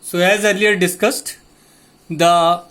So as earlier discussed, the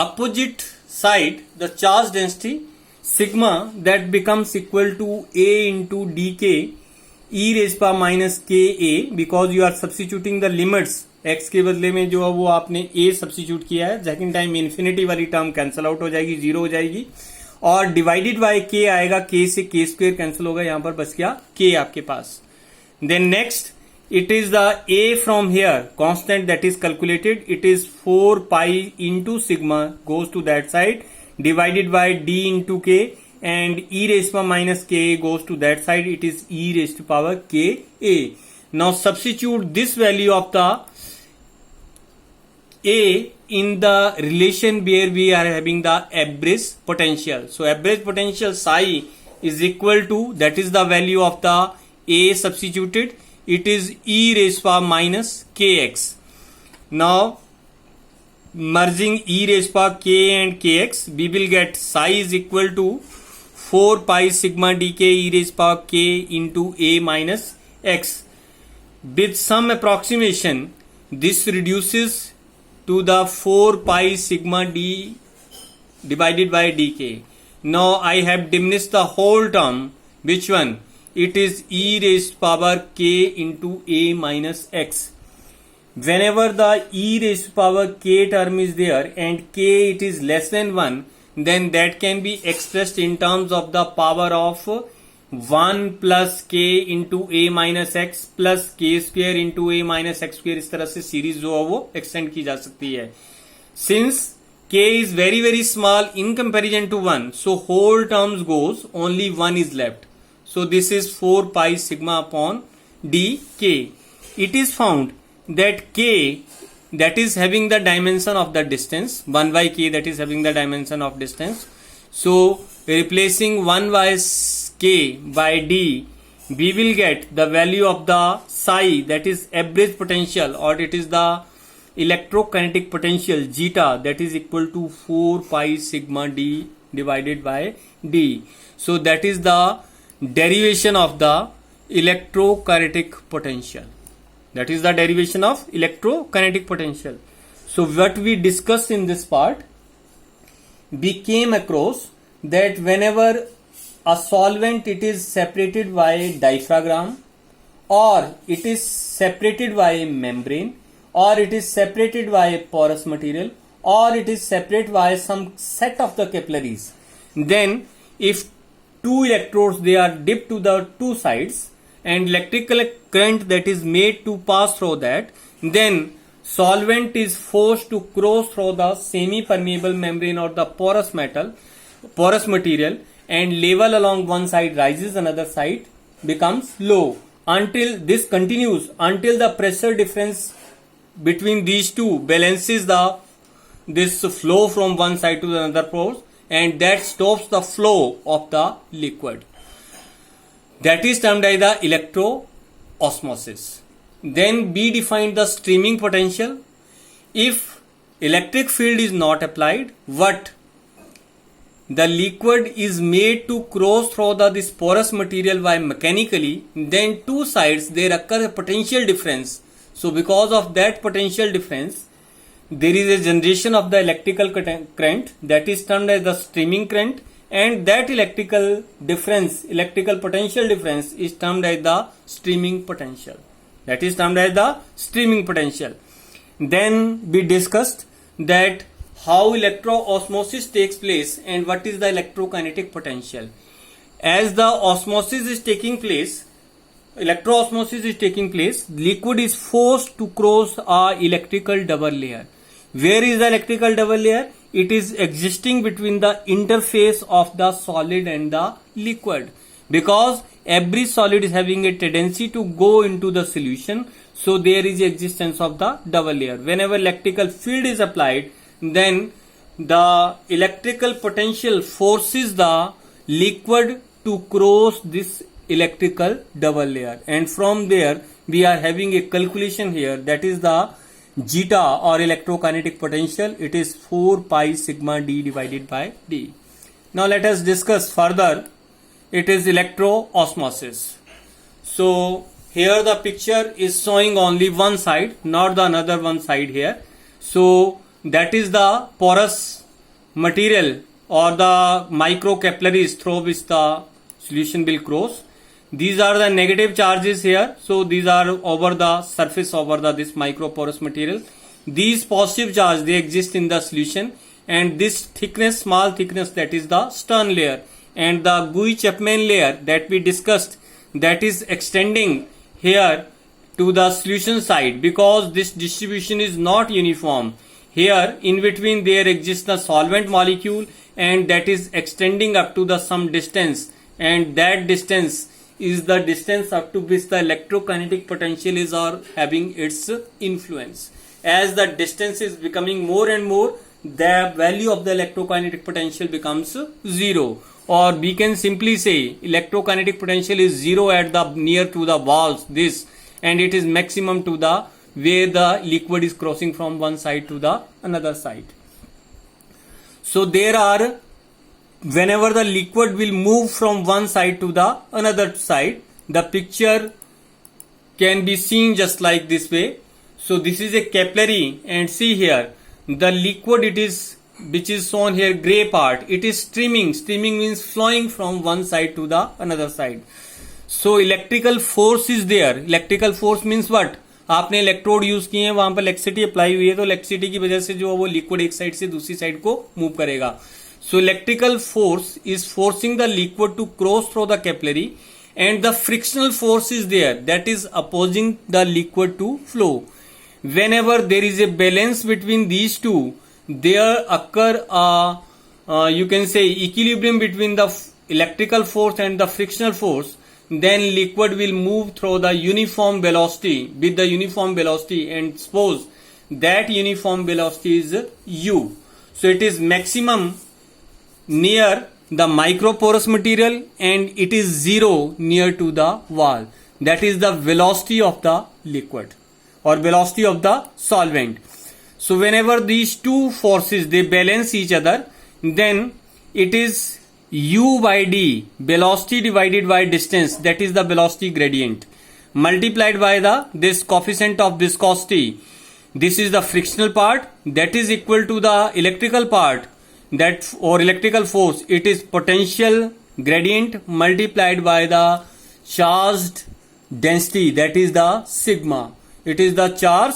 opposite side, the charge density sigma, that becomes equal to A into dk e raised power minus ka, because you are substituting the limits. x के बदले में जो है वो आपने a substitute किया है. Second time infinity वाली टर्म कैंसिल आउट हो जाएगी, जीरो हो जाएगी, और डिवाइडेड बाय k आएगा. k से k स्क्वायर कैंसिल होगा, यहां पर बच गया k आपके पास. Then next, it is the a from here constant that is calculated. It is 4 pi into sigma goes to that side divided by d into k, and e raised to power minus k goes to that side. It is e raised to power k a. Now substitute this value of the a in the relation where we are having the average potential. So average potential psi is equal to, that is the value of the a substituted, it is e raised to power minus kx. Now merging e raised to power k and kx, we will get psi is equal to 4 pi sigma dk e raised to power k into a minus x. With some approximation, this reduces to the 4 pi sigma d divided by dk. Now I have diminished the whole term. Which one? It is e raised to power k into a minus x. Whenever the e raised to power k term is there and k it is less than 1, then that can be expressed in terms of the power of 1 plus k into a minus x plus k square into a minus x square. इस तरह से series जो है वो extend की जा सकती है. Since k is very very small in comparison to 1, so whole terms goes, only 1 is left. So this is 4 pi sigma upon dk. It is found that k, that is having the dimension of the distance, 1 by k, that is having the dimension of distance. So replacing 1 by k by d, we will get the value of the psi, that is average potential, or it is the electrokinetic potential zeta, that is equal to 4 pi sigma d divided by d. So that is the derivation of the electrokinetic potential. That is the derivation of electrokinetic potential. So what we discussed in this part, we came across that whenever a solvent it is separated by a diaphragm, or it is separated by a membrane, or it is separated by a porous material, or it is separated by some set of the capillaries, then if two electrodes they are dipped to the two sides and electrical current that is made to pass through that, then solvent is forced to cross through the semi permeable membrane or the porous material, and level along one side rises, another side becomes low, until this continues until the pressure difference between these two balances this flow from one side to the another pore, and that stops the flow of the liquid. That is termed as the electroosmosis. Then we define the streaming potential. If electric field is not applied, what the liquid is made to cross through this porous material by mechanically, then two sides there occur a potential difference. So because of that potential difference, there is a generation of the electrical current, that is termed as the streaming current, and that electrical potential difference is termed as the streaming potential. That is termed as the streaming potential. Then we discussed that how electroosmosis takes place and what is the electrokinetic potential. As the electroosmosis is taking place, liquid is forced to cross a electrical double layer. Where is the electrical double layer? It is existing between the interface of the solid and the liquid, because every solid is having a tendency to go into the solution, so there is existence of the double layer. Whenever electrical field is applied, then the electrical potential forces the liquid to cross this electrical double layer, and from there we are having a calculation here, that is the zeta or electrokinetic potential. It is 4 pi sigma d divided by d. Now let us discuss further. It is electroosmosis. So here the picture is showing only one side, not the another one side here. So that is the porous material or the microcapillaries through which the solution will cross. These are the negative charges here. So these are over the surface over the this microporous material. These positive charge, they exist in the solution, and this thickness, small thickness, that is the Stern layer, and the Guy-Chapman layer that we discussed, that is extending here to the solution side, because this distribution is not uniform. Here in between there exists the solvent molecule, and that is extending up to the some distance, and that distance is the distance up to which the electrokinetic potential is or having its influence. As the distance is becoming more and more, the value of the electrokinetic potential becomes zero, or we can simply say electrokinetic potential is zero at the near to the walls, this, and it is maximum to the where the liquid is crossing from one side to the another side. So there are, whenever the liquid will move from one side to the another side, the picture can be seen just like this way. So this is a capillary, and see here the liquid, it is, which is shown here gray part, it is streaming. Streaming means flowing from one side to the another side. So electrical force is there. Electrical force means what? आपने electrode use किए हैं, वहां पर electricity apply हुई है, तो electricity की वजह से जो वो लिक्विड एक साइड से दूसरी साइड को मूव करेगा. So electrical force is forcing the liquid to cross through the capillary, and the frictional force is there, that is opposing the liquid to flow. Whenever there is a balance between these two, there occur you can say equilibrium between the electrical force and the frictional force, then liquid will move through the uniform velocity, with the uniform velocity, and suppose that uniform velocity is u. So it is maximum near the microporous material, and it is zero near to the wall. That is the velocity of the liquid or velocity of the solvent. So whenever these two forces, they balance each other, then it is u by d, velocity divided by distance, that is the velocity gradient, multiplied by the this coefficient of viscosity. This is the frictional part, that is equal to the electrical part, that or electrical force, it is potential gradient multiplied by the charged density, that is the sigma. It is the charge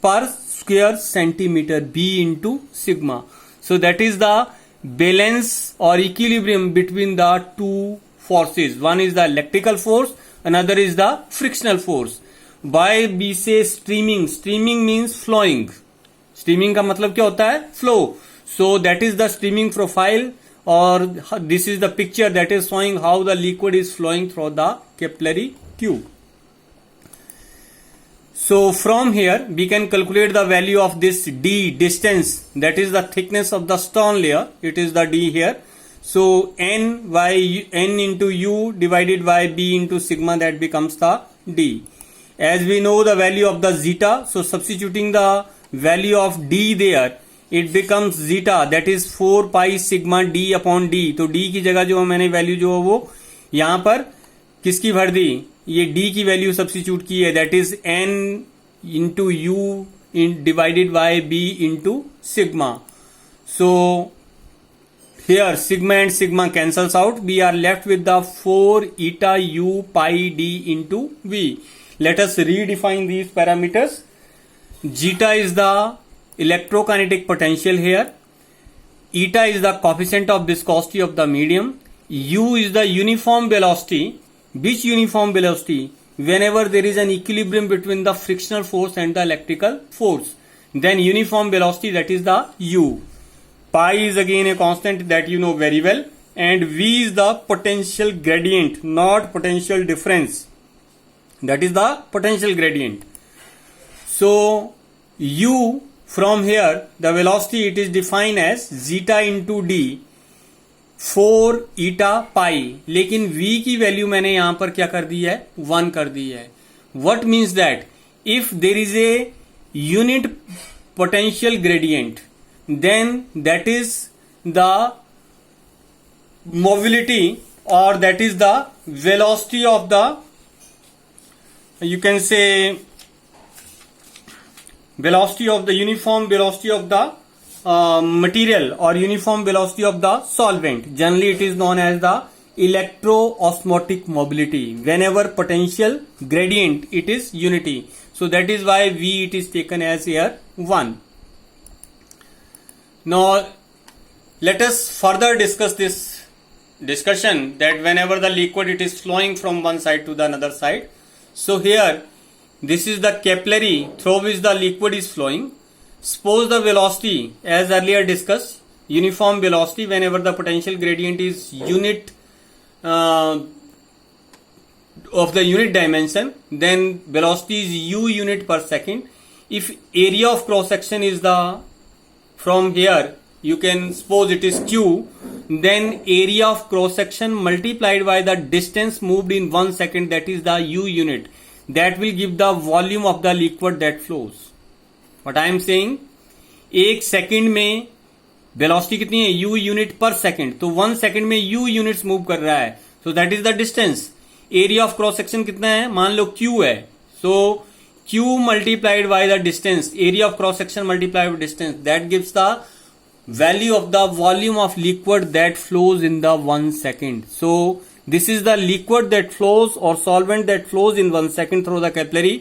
per square centimeter, B into sigma. So that is the balance or equilibrium between the two forces. One is the electrical force, another is the frictional force. Why we say streaming? Streaming means flowing. Streaming का मतलब क्या होता है? Flow. So that is the streaming profile, or this is the picture that is showing how the liquid is flowing through the capillary tube. So from here we can calculate the value of this d, distance, that is the thickness of the Stern layer, it is the d here. So n into u divided by b into sigma, that becomes the d. As we know the value of the zeta, so substituting the value of d there, it becomes zeta, that is 4 pi sigma d upon d. तो d की जगह जो मैंने value जो वो यहां पर किसकी भर दी, ये d की वैल्यू सब्स्टिट्यूट की है, that is n into u divided by b into sigma. So here sigma and sigma cancels out, we are left with the 4 eta u pi d into v. Let us redefine these parameters. Zeta is the electrokinetic potential here, eta is the coefficient of viscosity of the medium, u is the uniform velocity. Which uniform velocity? Whenever there is an equilibrium between the frictional force and the electrical force, then uniform velocity, that is the u. Pi is again a constant that you know very well, and v is the potential gradient, not potential difference, that is the potential gradient. So u, from here the velocity, it is defined as zeta into d 4 eta pi, लेकिन v की value मैंने यहां पर क्या कर दी है, 1 कर दी है. What means that if there is a unit potential gradient, then that is the mobility, or that is the velocity of the you can say velocity of the uniform velocity of the material or uniform velocity of the solvent. Generally it is known as the electroosmotic mobility. Whenever potential gradient, it is unity. So that is why V it is taken as here 1. Now let us further discuss this discussion that whenever the liquid it is flowing from one side to the another side. So here this is the capillary through which the liquid is flowing. Suppose the velocity, as earlier discussed, uniform velocity whenever the potential gradient is unit of the unit dimension, then velocity is u unit per second. If area of cross section is the, from here you can suppose it is q, then area of cross section multiplied by the distance moved in 1 second, that is the u unit, that will give the volume of the liquid that flows. What I am saying, एक second में velocity कितनी है, u unit पर second, तो 1 second में u units move कर रहा है, सो that is the distance. Area of cross section कितना है, मान लो q है, सो q multiplied by the distance, area of cross section multiplied by distance, that gives the value of the volume of liquid that flows in the 1 second. So this is the liquid that flows or solvent that flows in 1 second through the capillary.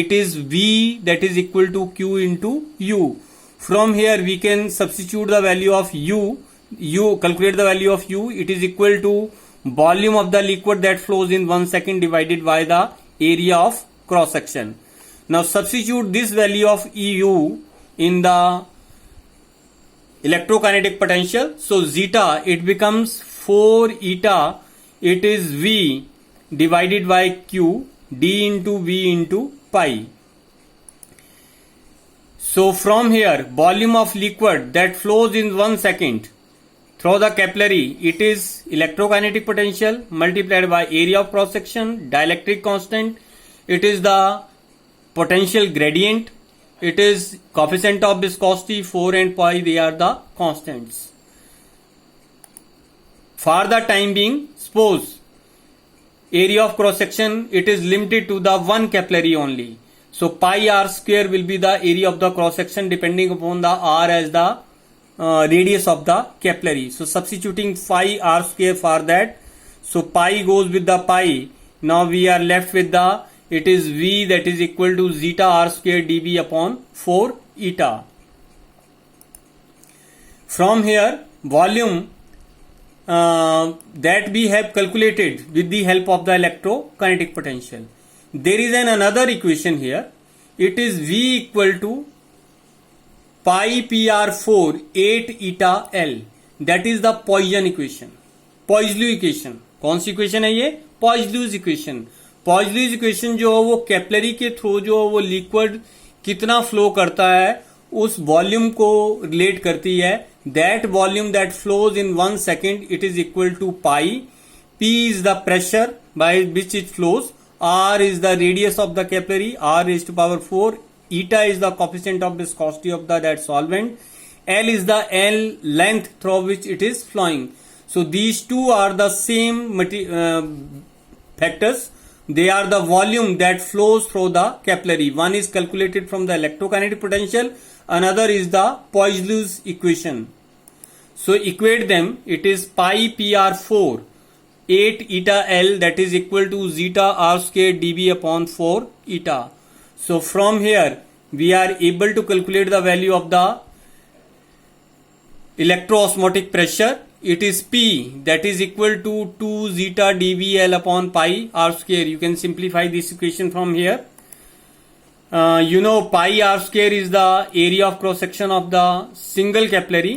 It is V that is equal to Q into U. From here we can substitute the value of U, calculate the value of U. It is equal to volume of the liquid that flows in 1 second divided by the area of cross section. Now substitute this value of EU in the electrokinetic potential. So zeta it becomes 4 eta, it is V divided by Q, D into V into pi. So from here volume of liquid that flows in 1 second through the capillary, it is electrokinetic potential multiplied by area of cross section, dielectric constant, it is the potential gradient, it is coefficient of viscosity, 4 and pi, they are the constants. For the time being, suppose area of cross section it is limited to the one capillary only, so pi r square will be the area of the cross section depending upon the r as the radius of the capillary. So substituting phi r square for that, so pi goes with the pi. Now we are left with the, it is V that is equal to zeta r square dV upon 4 eta. From here volume that we have calculated with the help of the electrokinetic potential. There is another equation here. It is V equal to pi PR4 8 eta L. That is the Poisson equation. Poisson equation. कौन सी equation है ये, Poisson equation. पॉइजलीज equation जो है वो capillary के through जो है वो लिक्विड कितना फ्लो करता है उस वॉल्यूम को रिलेट करती है. That volume that flows in 1 second it is equal to pi. P is the pressure by which it flows, r is the radius of the capillary, r raised to power 4, eta is the coefficient of viscosity of the that solvent, l is the l length through which it is flowing. So these two are the same factors. They are the volume that flows through the capillary. One is calculated from the electrokinetic potential, another is the Poisson's equation. So equate them. It is pi PR4 8 eta L that is equal to zeta r square dV upon 4 eta. So from here we are able to calculate the value of the electroosmotic pressure. It is P that is equal to 2 zeta dVL upon pi r square. You can simplify this equation from here. You know pi r square is the area of cross section of the single capillary.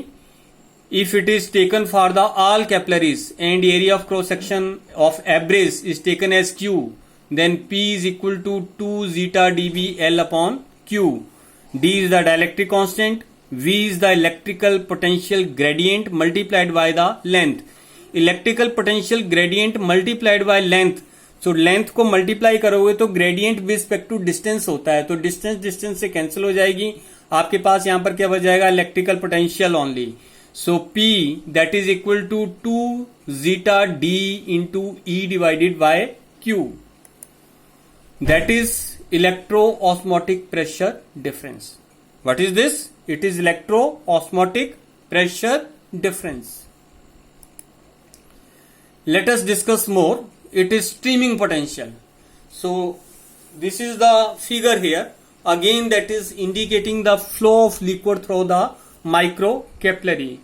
If it is taken for the all capillaries and area of cross section of average is taken as Q, then P is equal to 2 zeta dVL upon Q. D is the dielectric constant. V is the electrical potential gradient multiplied by the length. Electrical potential gradient multiplied by length. So length को multiply करोगे तो gradient with respect to distance होता है, तो distance से cancel हो जाएगी, आपके पास यहाँ पर क्या बच जाएगा, electrical potential only. So P that is equal to 2 zeta D into E divided by Q. that is electro-osmotic pressure difference. What is this? It is electro-osmotic pressure difference. Let us discuss more. It is streaming potential. So this is the figure here. Again, that is indicating the flow of liquid through the microcapillary.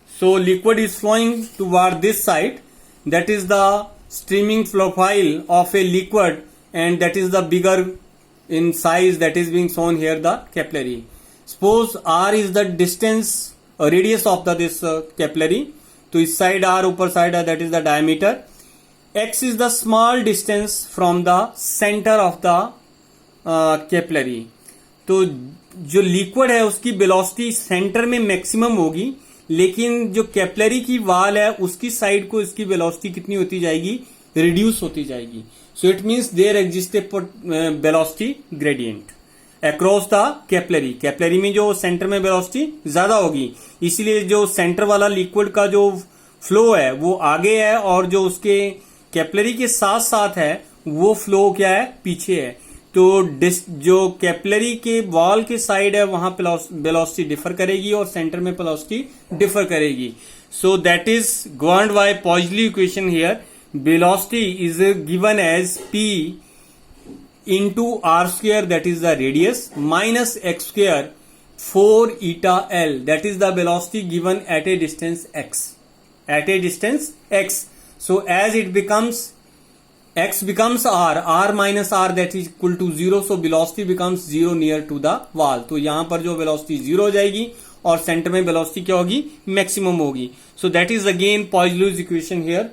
So liquid is flowing toward this side. That is the streaming profile of a liquid, and that is the bigger in size that is being shown here, the capillary. Suppose R is the distance radius of this capillary. तो इस side R, ऊपर side R, that is the diameter. X is the small distance from the center of the capillary. तो जो liquid है उसकी velocity centre में maximum होगी, लेकिन जो कैपिलरी की वाल है उसकी साइड को इसकी वेलोसिटी कितनी होती जाएगी? रिड्यूस होती जाएगी. So it means there exist a velocity gradient across the capillary. Capillary में जो सेंटर में वेलोसिटी ज्यादा होगी, इसलिए जो सेंटर वाला लिक्विड का जो फ्लो है वो आगे है, और जो उसके कैपिलरी के साथ साथ है वो फ्लो क्या है? पीछे है. तो जो कैपिलरी के वॉल के साइड है वहां वेलोसिटी डिफर करेगी और सेंटर में वेलोसिटी डिफर करेगी. So that is governed by Poiseuille equation here. Velocity is given as p into r square, that is the radius, minus x square 4 eta l, that is the velocity given at a distance x. At a distance x. So as it becomes x becomes r minus r, that is equal to 0. So velocity becomes 0 near to the wall. तो यहां पर जो velocity 0 हो जाएगी और centre में velocity क्या होगी? मैक्सिमम होगी. So that is again Poiseuille's equation here,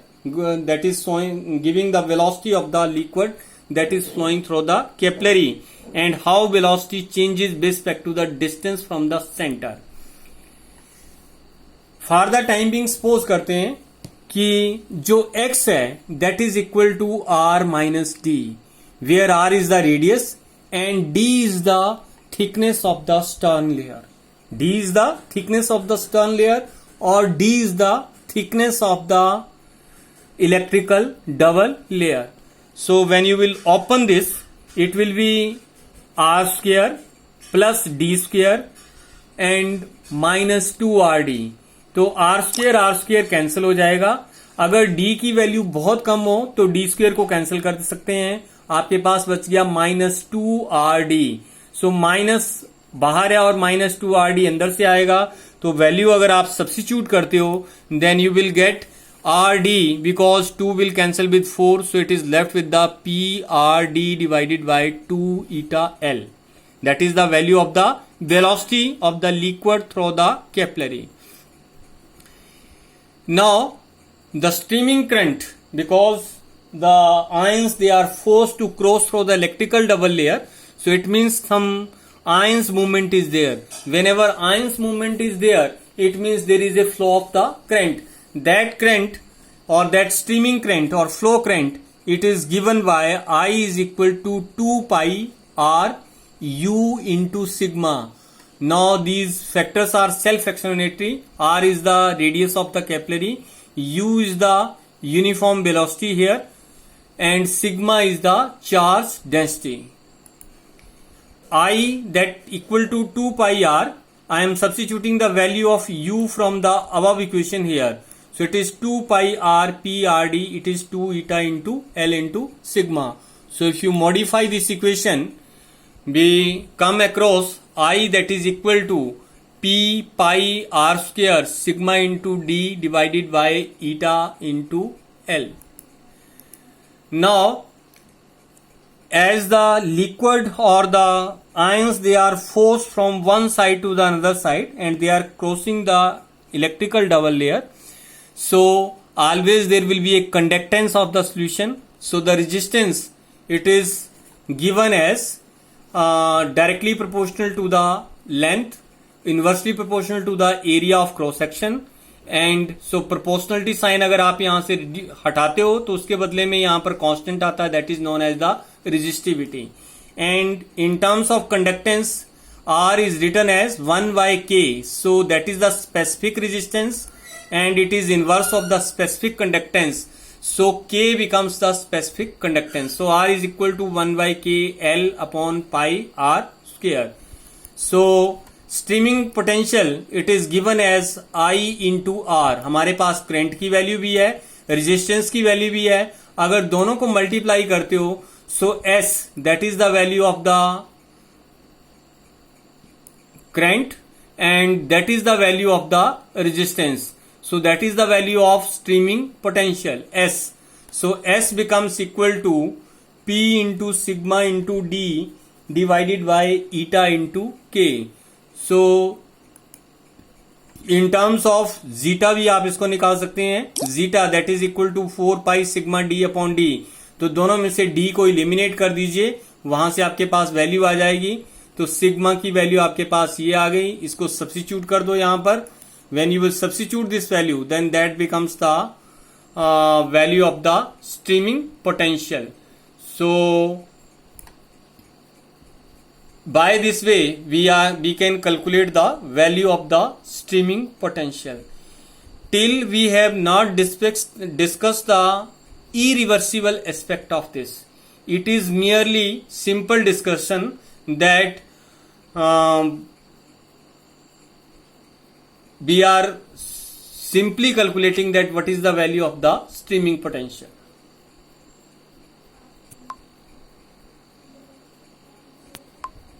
that is showing, giving the velocity of the liquid that is flowing through the capillary and how velocity changes with respect to the distance from the center. For the time being suppose करते हैं कि जो x है that is equal to r minus d, where r is the radius and d is the thickness of the stern layer. D is the thickness of the stern layer, or d is the thickness of the electrical double layer. So when you will open this, it will be r square plus d square and minus 2rd. तो r square cancel हो जाएगा. अगर d की value बहुत कम हो तो d square को cancel कर सकते हैं. आपके पास बच गया minus 2rd. सो माइनस बाहर है और minus 2rd अंदर से आएगा. तो वैल्यू अगर आप सब्स्टिट्यूट करते हो, then you will get rd, because 2 will cancel with 4, so it is left with the prd divided by 2 eta l. That is the value of the velocity of the liquid through the capillary. Now the streaming current, because the ions they are forced to cross through the electrical double layer, so it means some ions movement is there. Whenever ions movement is there, it means there is a flow of the current. That current or that streaming current or flow current, it is given by I is equal to 2 pi r u into sigma. Now these factors are self-explanatory. R is the radius of the capillary, u is the uniform velocity here, and sigma is the charge density. I that equal to 2 pi r, I am substituting the value of u from the above equation here. So it is 2 pi r p r d, it is 2 eta into l into sigma. So if you modify this equation, we come across I that is equal to p pi r square sigma into d divided by eta into l. Now as the liquid or the ions, they are forced from one side to the another side and they are crossing the electrical double layer. So always there will be a conductance of the solution. So the resistance, it is given as directly proportional to the length, inversely proportional to the area of cross section, and so proportionality sign अगर आप यहाँ से हटाते हो तो उसके बदले में यहाँ पर constant आता है, that is known as the resistivity. And in terms of conductance, R is written as 1 by K. So that is the specific resistance and it is inverse of the specific conductance. So K becomes the specific conductance. So R is equal to 1 by K L upon pi R square. So streaming potential it is given as I into R. हमारे पास current की value भी है, resistance की value भी है. अगर दोनों को मल्टीप्लाई करते हो सो S that is the value of the current and that is the value of the resistance. So that is the value of streaming potential S. So S becomes equal to P into sigma into D divided by eta into K. So in terms of zeta भी आप इसको निकाल सकते हैं. Zeta that is equal to 4 pi sigma D upon D. तो दोनों में से D को इलिमिनेट कर दीजिए, वहां से आपके पास वैल्यू आ जाएगी. तो सिग्मा की वैल्यू आपके पास ये आ गई, इसको सब्स्टिट्यूट कर दो यहां पर. When you will substitute this value then that becomes the value of the streaming potential. So by this way we can calculate the value of the streaming potential. Till we have not discuss the irreversible aspect of this. It is merely simple discussion that we are simply calculating that what is the value of the streaming potential.